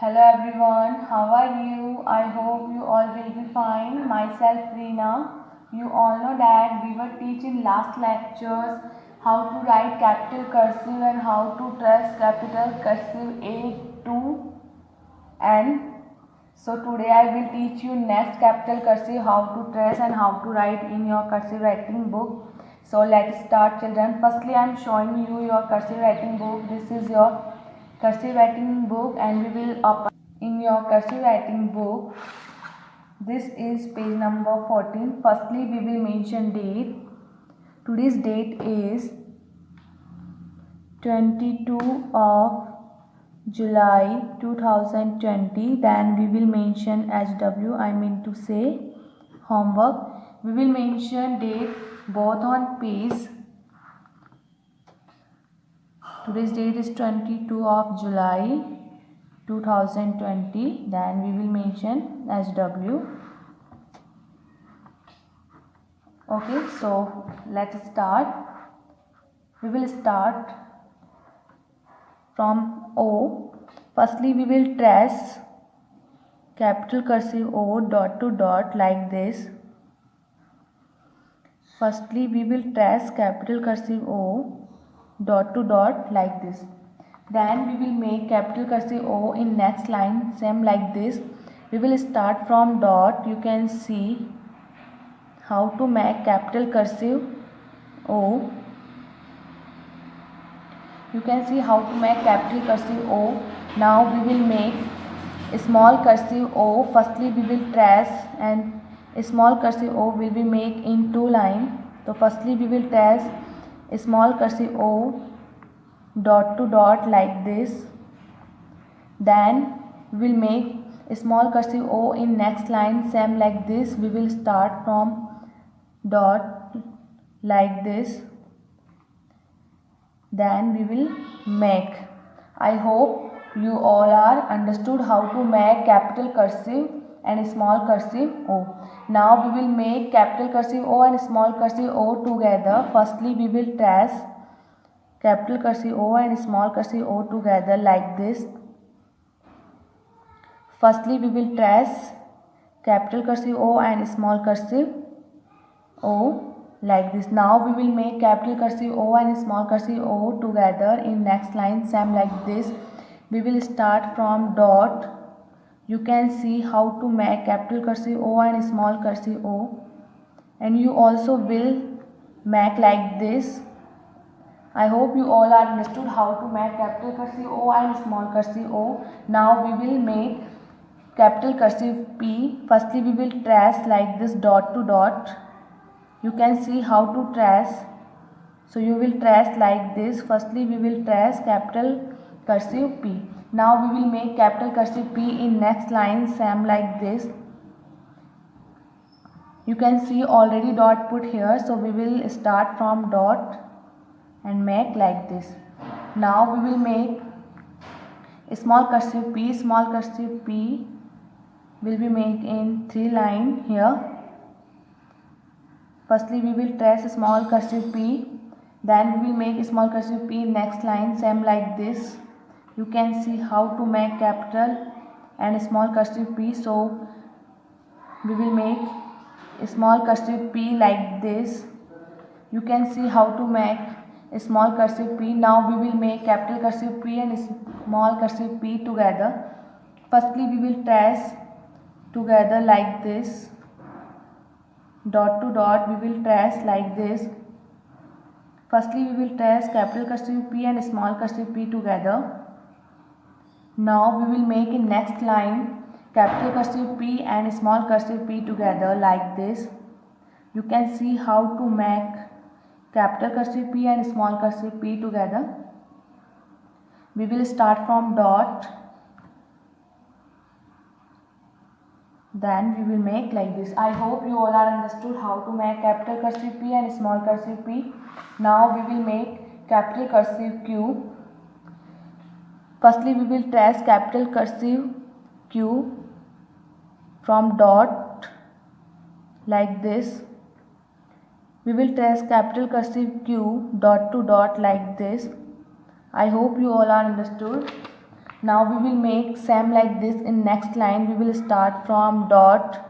Hello everyone, how are you? I hope you all will be fine. Myself Reena. You all know that we were teaching last lectures how to write capital cursive and how to trace capital cursive A to N. So today I will teach you next capital cursive how to trace and how to write in your cursive writing book. So let's start children. Firstly I am showing you your cursive writing book. This is your cursive writing book and we will open in your cursive writing book. This is page number 14. Firstly we will mention date. Today's date is 22 of July 2020. Then we will mention HW, I mean to say homework. We will mention date both on page. Today's date is 22 of July 2020. Then we will mention HW. Okay, so let's start. We will start from O. Firstly we will trace capital cursive O dot to dot like this. Firstly we will trace capital cursive O dot to dot like this. Then we will make capital cursive O in next line same like this. We will start from dot. You can see how to make capital cursive O. You can see how to make capital cursive O. Now we will make a small cursive O. Firstly we will trace and a small cursive O will be make in two line. So firstly we will trace a small cursive O dot to dot like this. Then we will make a small cursive O in next line same like this. We will start from dot like this. Then we will make. I hope you all are understood how to make capital cursive and small cursive O. Now we will make capital cursive O and small cursive O together. Firstly we will trace capital cursive O and small cursive O together like this. Firstly we will trace capital cursive O and small cursive O like this. Now we will make capital cursive O and small cursive O together in next line same like this. We will start from dot. You can see how to make capital cursive O and small cursive O, and you also will make like this. I hope you all are understood how to make capital cursive O and small cursive O. Now we will make capital cursive P. Firstly we will trace like this dot to dot. You can see how to trace. So you will trace like this. Firstly we will trace capital cursive P. Now we will make capital cursive P in next line same like this. You can see already dot put here. So we will start from dot and make like this. Now we will make a small cursive P. Small cursive P will be made in three line here. Firstly we will trace a small cursive P. Then we will make a small cursive P in next line same like this. You can see how to make capital and small cursive P. So we will make a small cursive P like this. You can see how to make a small cursive P. Now we will make capital cursive P and small cursive P together. Firstly we will trace together like this. Dot to dot we will trace like this. Firstly we will trace capital cursive P and small cursive P together. Now we will make in next line capital cursive P and small cursive P together like this. You can see how to make capital cursive P and small cursive P together. We will start from dot. Then we will make like this. I hope you all are understood how to make capital cursive P and small cursive P. Now we will make capital cursive Q. Firstly we will trace capital cursive Q from dot like this. We will trace capital cursive Q dot to dot like this. I hope you all are understood. Now we will make same like this. In next line we will start from dot.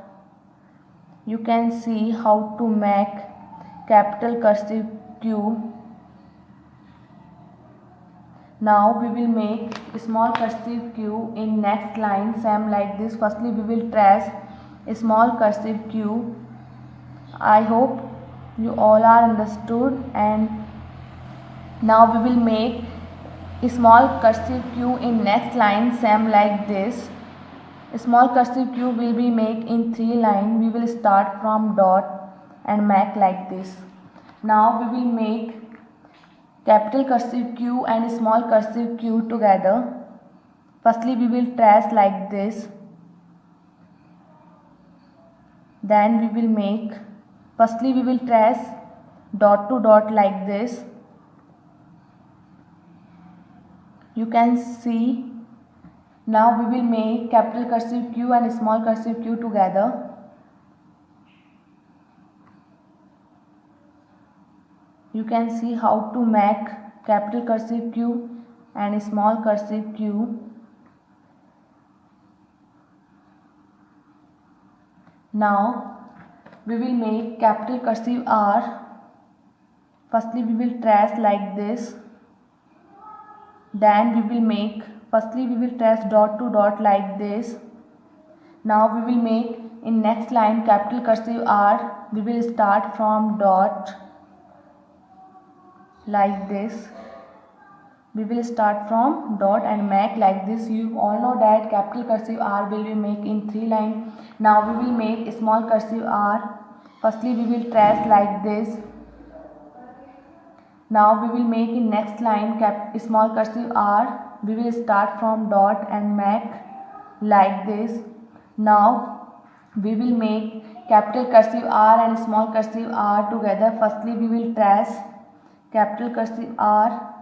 You can see how to make capital cursive Q. Now we will make small cursive Q in next line, same like this. Firstly we will trace a small cursive Q. I hope you all are understood. And now we will make a small cursive Q in next line, same like this. A small cursive Q will be made in 3 lines. We will start from dot and make like this. Now we will make capital cursive Q and small cursive Q together. Firstly we will trace like this. Then we will make, firstly we will trace dot to dot like this. You can see. Now we will make capital cursive Q and small cursive Q together. You can see how to make capital cursive Q and small cursive Q. Now we will make capital cursive R. Firstly we will trace like this. Then we will make, firstly we will trace dot to dot like this. Now we will make in next line capital cursive R. We will start from dot like this. We will start from dot and make like this. You all know that capital cursive R will be made in 3 lines. Now we will make a small cursive R. Firstly we will trace like this. Now we will make in next line small cursive R. We will start from dot and make like this. Now we will make capital cursive R and small cursive R together. Firstly we will trace capital cursive R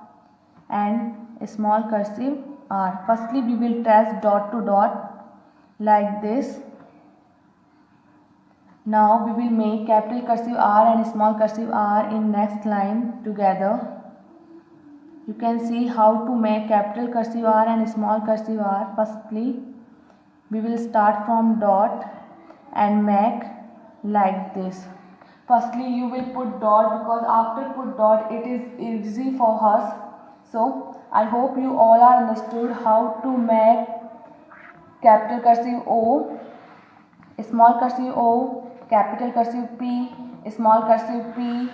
and small cursive R. Firstly we will trace dot to dot like this. Now we will make capital cursive R and small cursive R in next line together. You can see how to make capital cursive R and small cursive R. Firstly we will start from dot and make like this. Firstly you will put dot, because after put dot it is easy for us. So I hope you all are understood how to make capital cursive O, small cursive O, capital cursive P, small cursive P,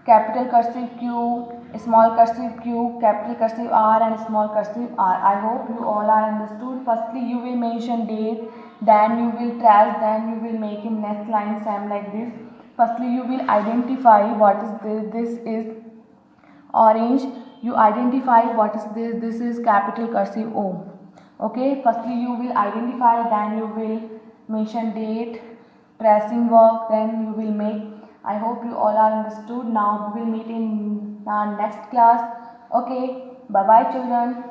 capital cursive Q, small cursive Q, capital cursive R and small cursive R. I hope you all are understood. Firstly you will mention date, then you will trace, then you will make in next line same like this. Firstly you will identify what is this is orange. You identify what is this is capital cursive O. Okay, firstly you will identify, then you will mention date, tracing work, then you will make. I hope you all are understood. Now we will meet in our next class. Okay, bye bye children.